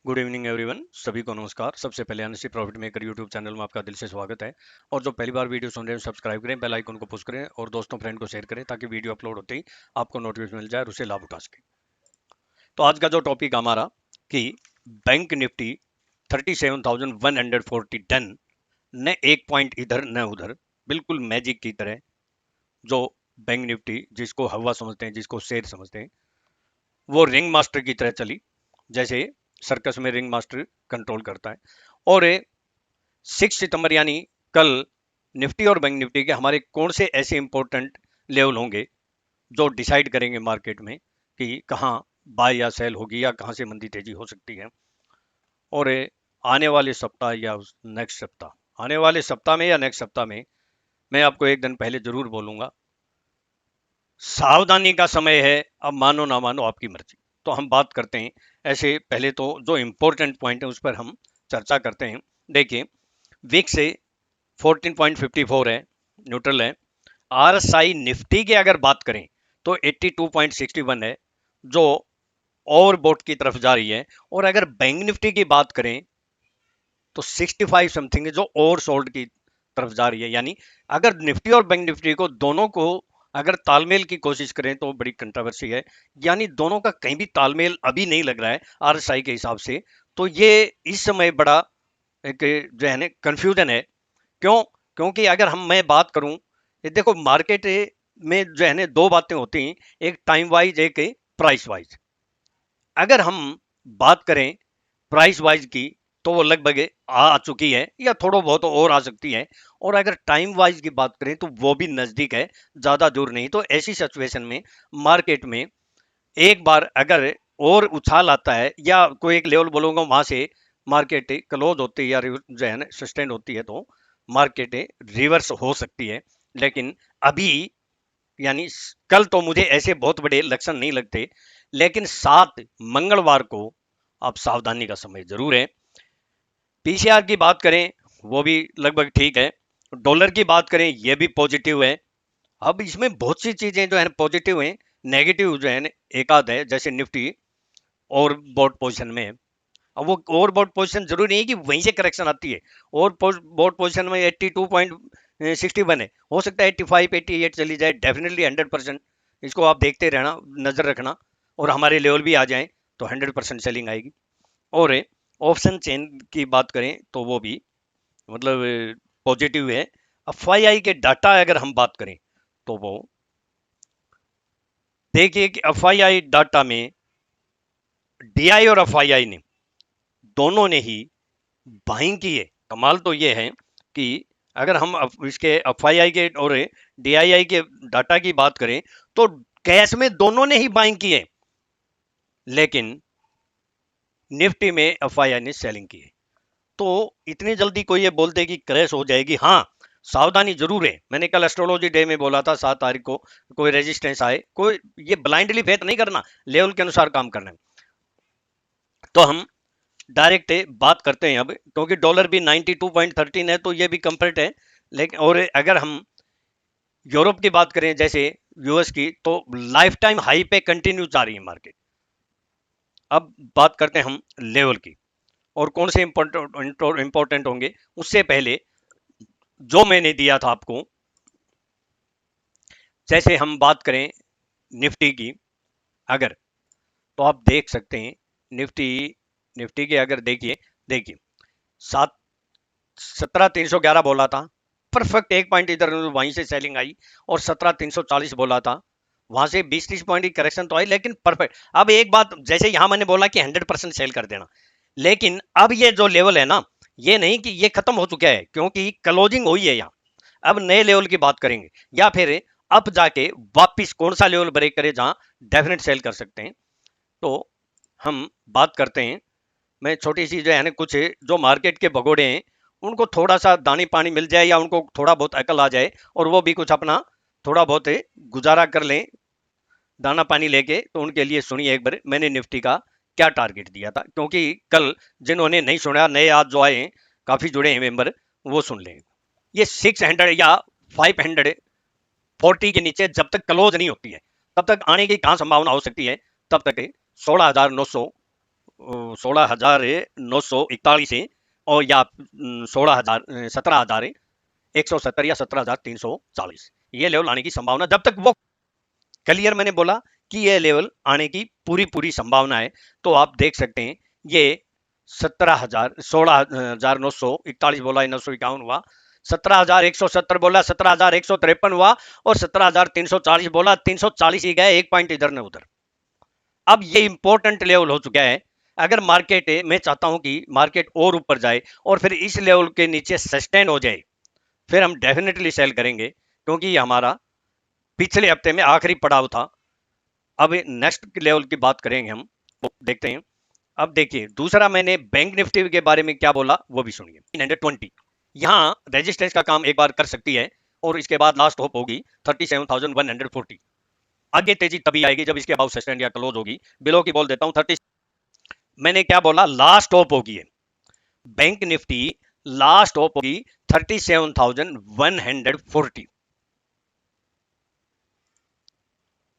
Good evening everyone, सभी को नमस्कार। सबसे पहले NSC profit maker YouTube channel में आपका दिल से स्वागत है। और जो पहली बार वीडियो सुन रहे हैं सब्सक्राइब करें, बेल आइकन को पुश करें और दोस्तों फ्रेंड को शेयर करें ताकि वीडियो अपलोड होते ही आपको नोटिफिकेशन मिल जाए और उसे लाभ उठा सके। तो आज का जो टॉपिक हमारा कि बैंक निफ्टी 37,140 डन, न एक पॉइंट इधर न उधर, बिल्कुल मैजिक की तरह। जो बैंक निफ्टी जिसको हवा समझते हैं, जिसको शेर समझते हैं, वो रिंग मास्टर की तरह चली, जैसे सर्कस में रिंग मास्टर कंट्रोल करता है। और 6 सितंबर यानी कल निफ्टी और बैंक निफ्टी के हमारे कौन से ऐसे इंपॉर्टेंट लेवल होंगे जो डिसाइड करेंगे मार्केट में कि कहाँ बाय या सेल होगी या कहाँ से मंदी तेजी हो सकती है। और आने वाले सप्ताह या नेक्स्ट सप्ताह, आने वाले सप्ताह में या नेक्स्ट सप्ताह में, मैं आपको एक दिन पहले जरूर बोलूंगा, सावधानी का समय है। अब मानो ना मानो आपकी मर्जी। तो हम बात करते हैं ऐसे, पहले तो जो इंपॉर्टेंट पॉइंट है उस पर हम चर्चा करते हैं। देखिए, विक से 14.54 है, न्यूट्रल है। आरएसआई निफ्टी की अगर बात करें तो 82.61 है, जो ओवरबॉट की तरफ जा रही है। और अगर बैंक निफ्टी की बात करें तो 65 समथिंग है, जो ओवरसोल्ड की तरफ जा रही है। यानी अगर निफ्टी और बैंक निफ्टी को दोनों को अगर तालमेल की कोशिश करें तो बड़ी कंट्रोवर्सी है। यानी दोनों का कहीं भी तालमेल अभी नहीं लग रहा है आरएसआई के हिसाब से। तो ये इस समय बड़ा एक जो है ना कंफ्यूजन है। क्यों? क्योंकि अगर मैं बात करूं, ये देखो मार्केट में जो है ना दो बातें होती हैं, एक टाइम वाइज, एक प्राइस वाइज। अगर हम बात करें प्राइस वाइज की तो वो लगभग आ चुकी है या थोड़ा बहुत और आ सकती है। और अगर टाइम वाइज की बात करें तो वो भी नजदीक है, ज्यादा दूर नहीं। तो ऐसी सिचुएशन में मार्केट में एक बार अगर और उछाल आता है या कोई एक लेवल बोलूंगा वहां से मार्केट क्लोज होती है या जो है ना सस्टेन होती है, तो मार्केट रिवर्स हो सकती है। लेकिन अभी यानी कल तो मुझे ऐसे बहुत बड़े लक्षण नहीं लगते, लेकिन 7 मंगलवार को आप सावधानी का समय जरूर है। पीसीआर की बात करें वो भी लगभग ठीक है। डॉलर की बात करें ये भी पॉजिटिव है। अब इसमें बहुत सी चीजें जो है पॉजिटिव हैं, नेगेटिव जो है एक आध है। जैसे निफ्टी और बोर्ड पोजीशन में है। अब वो ओवर बोर्ड पोजीशन जरूरी नहीं कि वहीं से करेक्शन आती है। और बोर्ड पोजीशन में 82.61 है, हो सकता है 85 88 चली जाए, डेफिनेटली 100%। इसको आप देखते रहना, नजर रखना, और हमारे लेवल भी आ जाए तो 100% सेलिंग आएगी। और ऑप्शन चेन की बात करें तो वो भी मतलब पॉजिटिव है। एफआईआई के डाटा अगर हम बात करें तो वो देखिए कि एफआईआई डाटा में डीआई और एफआईआई ने दोनों ने ही बाइंग की है। कमाल तो ये है कि अगर हम इसके एफआईआई के और डीआईआई के डाटा की बात करें तो कैश में दोनों ने ही बाइंग की है, लेकिन निफ्टी में एफआईआई ने सेलिंग की है। तो इतनी जल्दी कोई ये बोलते कि क्रैश हो जाएगी, हाँ सावधानी जरूर है। मैंने कल एस्ट्रोलॉजी डे में बोला था 7 तारीख को कोई रेजिस्टेंस आए, कोई ये ब्लाइंडली फेथ नहीं करना, लेवल के अनुसार काम करना है। तो हम डायरेक्ट बात करते हैं अब, क्योंकि डॉलर भी 92.13 है तो ये भी कंफर्ट है। लेकिन और अगर हम यूरोप की बात करें जैसे यूएस की, तो लाइफ टाइम हाई पे कंटिन्यू जा रही है मार्केट। अब बात करते हैं हम लेवल की और कौन से इंपॉर्टेंट होंगे। उससे पहले जो मैंने दिया था आपको, जैसे हम बात करें निफ्टी की अगर, तो आप देख सकते हैं निफ्टी निफ्टी के अगर देखिए देखिए 17,311 बोला था, परफेक्ट 1 पॉइंट इधर वहीं से सेलिंग आई। और 17,340 बोला था, वहां से 20-30 पॉइंट की करेक्शन तो आई, लेकिन परफेक्ट। अब एक बात, जैसे यहां मैंने बोला कि 100% सेल कर देना, लेकिन अब ये जो लेवल है ना, ये नहीं कि ये खत्म हो चुका है, क्योंकि क्लोजिंग हुई है यहाँ। अब नए लेवल की बात करेंगे या फिर अब जाके वापिस कौन सा लेवल ब्रेक करे जहां डेफिनेट सेल कर सकते हैं। तो हम बात करते हैं, मैं छोटी सी जो है ना कुछ जो मार्केट के भगोड़े हैं उनको थोड़ा सा दानी पानी मिल जाए या उनको थोड़ा बहुत अकल आ जाए और वो भी कुछ अपना थोड़ा बहुत गुजारा कर लें दाना पानी लेके, तो उनके लिए सुनिए एक बार मैंने निफ्टी का क्या टारगेट दिया था। क्योंकि कल जिन्होंने नहीं सुना, नए आज जो आए हैं, काफी जुड़े हैं मेंबर, वो सुन लें। ये 600 या 540 के नीचे जब तक क्लोज नहीं होती है तब तक आने की कहां संभावना हो सकती है। तब तक 16,900 16,941 है, और या 17,170 या 17,340, ये लेवल आने की संभावना जब तक वो क्लियर, मैंने बोला कि ये लेवल आने की पूरी पूरी संभावना है। तो आप देख सकते हैं ये 16,941 बोला, 951 हुआ, 17,170 बोला, 17,153 हुआ, और 17,340 बोला, 340 ही गए, एक पॉइंट इधर न उधर। अब ये इंपॉर्टेंट लेवल हो चुका है। अगर मार्केट, मैं चाहता हूं कि मार्केट और ऊपर जाए और फिर इस लेवल के नीचे सस्टेन हो जाए, फिर हम डेफिनेटली सेल करेंगे, क्योंकि ये हमारा पिछले हफ्ते में आखिरी पड़ाव था। अब नेक्स्ट लेवल की बात करेंगे हम, वो देखते हैं। अब देखिए, दूसरा मैंने बैंक निफ्टी के बारे में क्या बोला वो भी सुनिए। 920 यहाँ रेजिस्टेंस का काम एक बार कर सकती है, और इसके बाद लास्ट होप होगी 37,140। आगे तेजी तभी आएगी जब इसके अबाउट सस्टेन या क्लोज होगी। बिलो की बोल देता हूं 30। मैंने क्या बोला, लास्ट होप होगी बैंक निफ्टी, लास्ट होप होगी 37,140।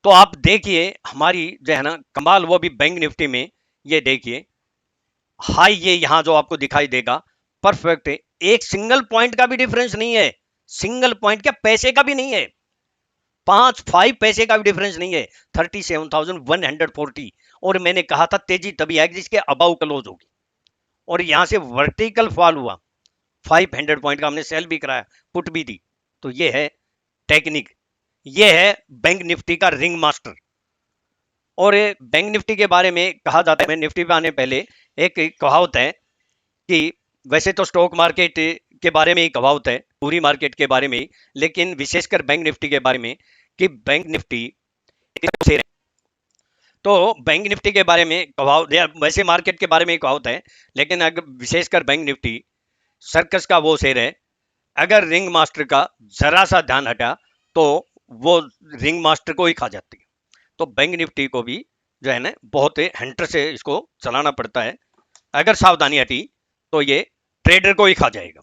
तो आप देखिए हमारी जो है ना कमाल, वो भी बैंक निफ्टी में, ये देखिए हाई, ये यहां जो आपको दिखाई देगा परफेक्ट है, एक सिंगल पॉइंट का भी डिफरेंस नहीं है, सिंगल पॉइंट क्या पैसे का भी नहीं है, 5 पैसे का भी डिफरेंस नहीं है, 37,140। और मैंने कहा था तेजी तभी आएगी जिसके अबाउ क्लोज होगी, और यहां से वर्टिकल फॉल हुआ, 500 पॉइंट का हमने सेल भी कराया, पुट भी दी। तो ये है टेक्निक, ये है बैंक निफ्टी का रिंग मास्टर। और बैंक निफ्टी के बारे में कहा जाता है, मैं निफ्टी पे आने पहले एक कहावत है कि वैसे तो स्टॉक मार्केट के बारे में ही कहावत है, पूरी मार्केट के बारे में ही, लेकिन विशेषकर बैंक निफ्टी के बारे में, कि बैंक निफ्टी शेर है। तो बैंक निफ्टी के बारे में कहावत, या वैसे मार्केट के बारे में ही कहावत है, लेकिन अगर विशेषकर बैंक निफ्टी सर्कस का वो शेर है, अगर रिंग मास्टर का जरा सा ध्यान हटा तो वो रिंग मास्टर को ही खा जाती है। तो बैंक निफ्टी को भी जो है ना बहुत हंटर से इसको चलाना पड़ता है, अगर सावधानी हटी तो ये ट्रेडर को ही खा जाएगा।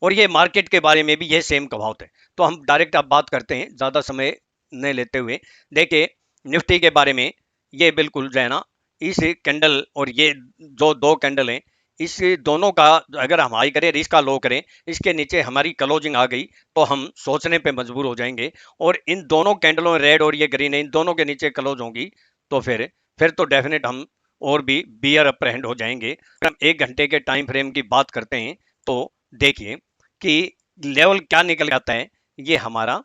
और ये मार्केट के बारे में भी ये सेम कहावत है। तो हम डायरेक्ट अब बात करते हैं, ज़्यादा समय नहीं लेते हुए। देखिए निफ्टी के बारे में, ये बिल्कुल जो है ना इस कैंडल और ये जो दो कैंडल हैं, इस दोनों का अगर हम हाई करें, इसका लो करें, इसके नीचे हमारी क्लोजिंग आ गई तो हम सोचने पे मजबूर हो जाएंगे। और इन दोनों कैंडलों, रेड और ये ग्रीन है, इन दोनों के नीचे क्लोज होगी तो फिर तो डेफिनेट हम और भी बियर अपर हैंड हो जाएंगे। हम 1 घंटे के टाइम फ्रेम की बात करते हैं तो देखिए कि लेवल क्या निकल आता है, ये हमारा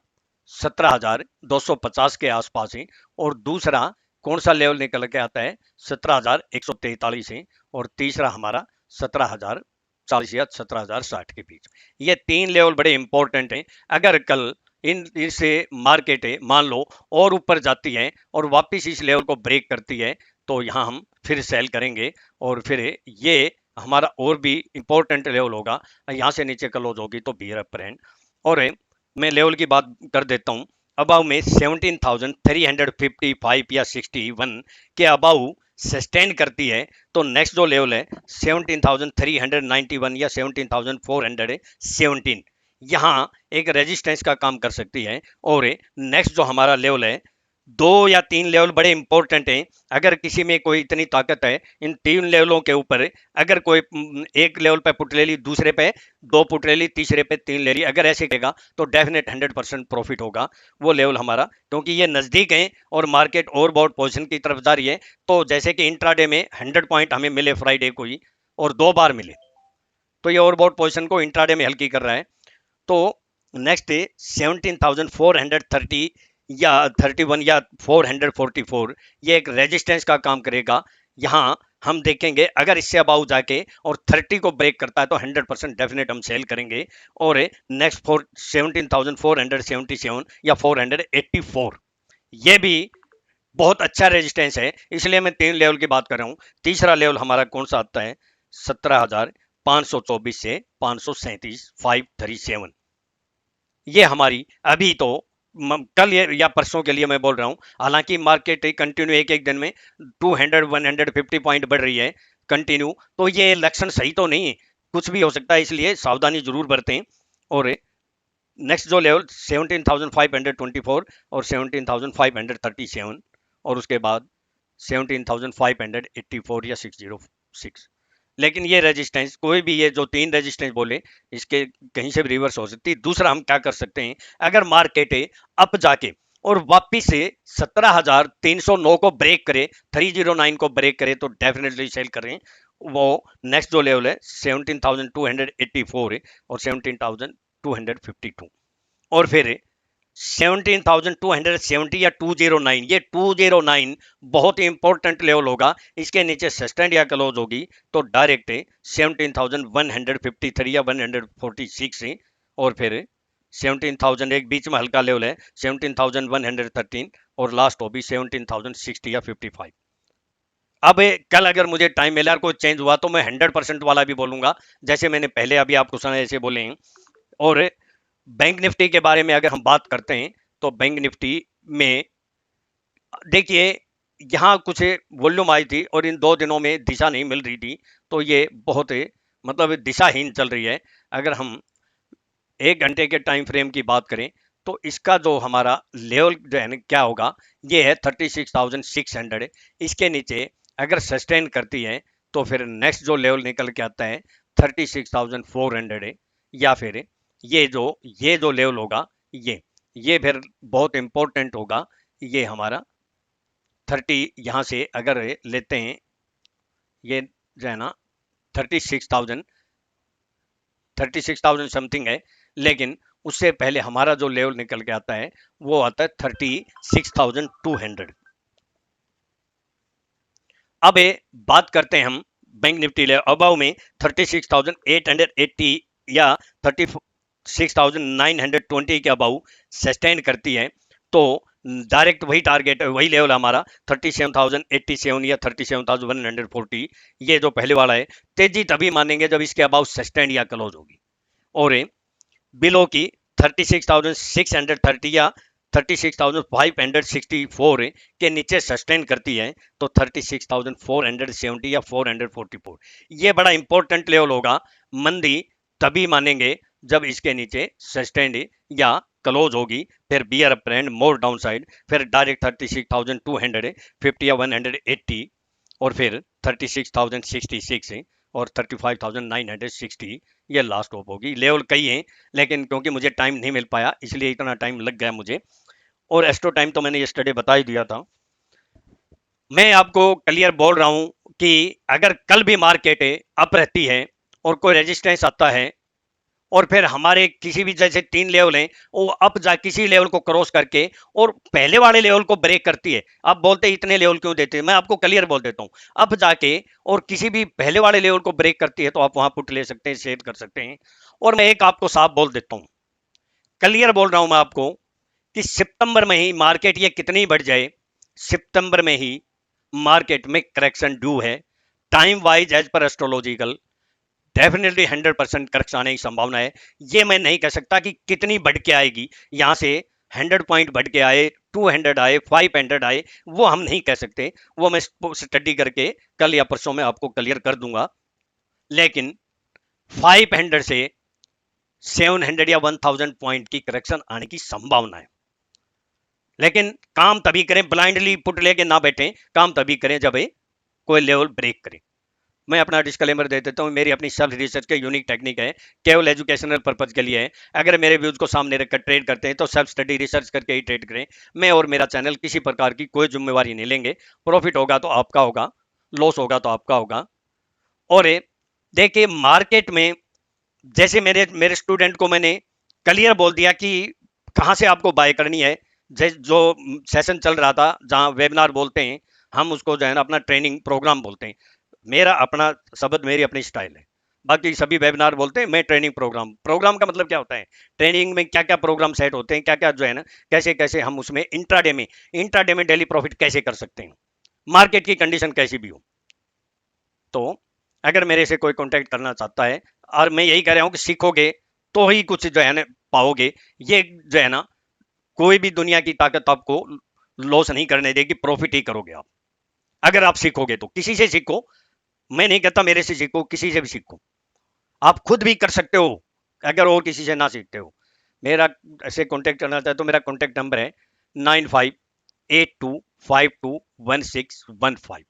17,250 के आसपास है, और दूसरा कौन सा लेवल निकल के आता है, 17,143 है, और तीसरा हमारा 17,040 या 17,060 के बीच। ये 3 लेवल बड़े इंपॉर्टेंट हैं। अगर कल इनसे मार्केट है मान लो और ऊपर जाती है और वापस इस लेवल को ब्रेक करती है, तो यहाँ हम फिर सेल करेंगे, और फिर ये हमारा और भी इंपॉर्टेंट लेवल होगा, यहाँ से नीचे क्लोज होगी तो बियर अपर हैंड। और मैं लेवल की बात कर देता हूँ, अबाउ में 17,355 या 61 के अबाउ सस्टेन करती है, तो नेक्स्ट जो लेवल है 17,391 या 17,417, यहाँ एक रेजिस्टेंस का काम कर सकती है। और नेक्स्ट जो हमारा लेवल है, 2 या 3 लेवल बड़े इंपॉर्टेंट हैं। अगर किसी में कोई इतनी ताकत है, इन 3 लेवलों के ऊपर अगर कोई एक लेवल पे पुट ले ली, दूसरे पे 2 पुट ले ली, तीसरे पे 3 ले ली, अगर ऐसे करेगा तो डेफिनेट 100% प्रॉफिट होगा वो लेवल हमारा, क्योंकि ये नजदीक है और मार्केट ओवरबॉट पोजीशन की तरफ जा रही है। तो जैसे कि इंट्राडे में 100 पॉइंट हमें मिले फ्राइडे को ही, और 2 बार मिले, तो ये ओवरबॉट पोजीशन को इंट्राडे में हल्की कर रहा है। तो नेक्स्ट 17,430 या 31 या 444, ये एक रेजिस्टेंस का काम करेगा। यहाँ हम देखेंगे अगर इससे अबाउ जाके और 30 को ब्रेक करता है तो 100% डेफिनेट हम सेल करेंगे। और नेक्स्ट 17,477 या 484, ये भी बहुत अच्छा रेजिस्टेंस है, इसलिए मैं 3 लेवल की बात कर रहा हूँ। तीसरा लेवल हमारा कौन सा आता है, 17,524 से 537, 537, ये हमारी अभी तो कल या परसों के लिए मैं बोल रहा हूं। हालांकि मार्केट कंटिन्यू एक एक दिन में 200 150 पॉइंट बढ़ रही है कंटिन्यू, तो ये लक्षण सही तो नहीं है, कुछ भी हो सकता है, इसलिए सावधानी जरूर बरतें। और नेक्स्ट जो लेवल 17,524 और 17,537, और उसके बाद 17,584 या 606। लेकिन ये रेजिस्टेंस, कोई भी ये जो तीन रेजिस्टेंस बोले, इसके कहीं से भी रिवर्स हो सकती है। दूसरा हम क्या कर सकते हैं, अगर मार्केट अप जाके और वापिस से 17,309 को ब्रेक करे, 309 को ब्रेक करे, तो डेफिनेटली सेल करें। वो नेक्स्ट जो लेवल है 17,284 है और 17,252, और फिर 17,270 या 209, ये 209 बहुत ही इंपॉर्टेंट लेवल होगा। इसके नीचे सस्टेंड या क्लोज होगी तो डायरेक्ट 17,153 या 146 है, और फिर 17,000 एक बीच में हल्का लेवल है 17,113, और लास्ट हो भी 17,060 या 55। अब कल अगर मुझे टाइम मिला, कोई चेंज हुआ, तो मैं 100% वाला भी बोलूंगा, जैसे मैंने पहले अभी आपको सुना ऐसे बोले हैं। और बैंक निफ्टी के बारे में अगर हम बात करते हैं, तो बैंक निफ्टी में देखिए यहाँ कुछ वॉल्यूम आई थी और इन 2 दिनों में दिशा नहीं मिल रही थी, तो ये बहुत मतलब दिशाहीन चल रही है। अगर हम 1 घंटे के टाइम फ्रेम की बात करें, तो इसका जो हमारा लेवल जो है ना क्या होगा, ये है 36,600। इसके नीचे अगर सस्टेन करती है तो फिर नेक्स्ट जो लेवल निकल के आता है 36,400 है, या फिर ये जो लेवल होगा, ये फिर बहुत इंपॉर्टेंट होगा। ये हमारा 30, यहाँ से अगर लेते हैं, ये जो है ना 36,000 समथिंग है, लेकिन उससे पहले हमारा जो लेवल निकल के आता है वो आता है 36,200। अब बात करते हैं हम बैंक निफ्टी लेवल अबाव में 36,880 या 36,920 के अबाव सस्टेन करती है, तो डायरेक्ट वही टारगेट है, वही लेवल हमारा 37,087 या 37,140। ये जो पहले वाला है, तेजी तभी मानेंगे जब इसके अबाव सस्टेन या क्लोज होगी, और बिलो की 36,630 या 36,564 के नीचे सस्टेन करती है, तो 36,470 या 444, ये बड़ा इंपॉर्टेंट लेवल होगा। मंदी तभी मानेंगे जब इसके नीचे सस्टेन या क्लोज होगी, फिर बियर अप ट्रेंड, मोर डाउन साइड, फिर डायरेक्ट 36,250 या 180, और फिर 36,066 और 35,960, ये लास्ट ऑफ होगी। लेवल कई हैं, लेकिन क्योंकि मुझे टाइम नहीं मिल पाया इसलिए इतना टाइम लग गया मुझे, और एस्ट्रो टाइम तो मैंने यस्टरडे बता ही दिया था। मैं आपको क्लियर बोल रहा हूं कि अगर कल भी मार्केट अप रहती है और कोई रेजिस्टेंस आता है, और फिर हमारे किसी भी जैसे 3 लेवल हैं, वो अप जा किसी लेवल को क्रॉस करके और पहले वाले लेवल को ब्रेक करती है। आप बोलते इतने लेवल क्यों देते हैं, मैं आपको क्लियर बोल देता हूं, अप जाके और किसी भी पहले वाले लेवल को ब्रेक करती है तो आप वहां पुट ले सकते हैं, शेयर कर सकते हैं। और मैं एक आपको साफ बोल देता हूं, क्लियर बोल रहा हूं मैं आपको, कि सितंबर में ही मार्केट ये कितनी बढ़ जाए, सितंबर में ही मार्केट में करेक्शन ड्यू है। Time wise as per astrological definitely 100% correction आने की संभावना है। ये मैं नहीं कह सकता कि कितनी बढ़ के आएगी, यहां से 100 पॉइंट बढ़ के आए, 200 आए, 500 आए, वो हम नहीं कह सकते। वो मैं स्टडी करके कल या परसों में आपको क्लियर कर दूंगा। लेकिन 500 से 700 या 1000 पॉइंट की करेक्शन आने की संभावना है। लेकिन काम तभी करें, ब्लाइंडली पुट लेके ना बैठें, काम तभी करें जब कोई लेवल ब्रेक करे। मैं अपना डिस्क्लेमर दे देता हूँ, मेरी अपनी सेल्फ रिसर्च के यूनिक टेक्निक है, केवल एजुकेशनल पर्पज के लिए है। अगर मेरे व्यूज को सामने रखकर ट्रेड करते हैं तो सेल्फ स्टडी रिसर्च करके ही ट्रेड करें। मैं और मेरा चैनल किसी प्रकार की कोई जिम्मेवारी नहीं लेंगे। प्रॉफिट होगा तो आपका होगा, लॉस होगा तो आपका होगा। और देखिए मार्केट में जैसे मेरे मेरे स्टूडेंट को मैंने क्लियर बोल दिया कि कहाँ से आपको बाय करनी है। जो सेशन चल रहा था जहाँ वेबिनार बोलते हैं, हम उसको जो है ना अपना ट्रेनिंग प्रोग्राम बोलते हैं। मेरा अपना शब्द, मेरी अपनी स्टाइल है, बाकी सभी वेबिनार बोलते हैं, मैं ट्रेनिंग प्रोग्राम। प्रोग्राम का मतलब क्या होता है, ट्रेनिंग में क्या क्या प्रोग्राम सेट होते हैं, क्या क्या जो है ना, कैसे कैसे हम उसमें इंट्राडे में डेली प्रॉफिट कैसे कर सकते हैं, मार्केट की कंडीशन कैसी भी हो। तो अगर मेरे से कोई कांटेक्ट करना चाहता है, और मैं यही कह रहा हूँ कि सीखोगे तो ही कुछ जो है ना पाओगे। ये जो है ना, कोई भी दुनिया की ताकत आपको लॉस नहीं करने देगी, प्रॉफिट ही करोगे आप अगर आप सीखोगे तो। किसी से सीखो, मैं नहीं कहता मेरे से सीखो, किसी से भी सीखो, आप खुद भी कर सकते हो अगर और किसी से ना सीखते हो। मेरा ऐसे कांटेक्ट करना चाहते तो मेरा कांटेक्ट नंबर है 9582 521615।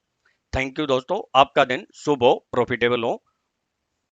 थैंक यू दोस्तों, आपका दिन शुभ हो, प्रॉफिटेबल हो।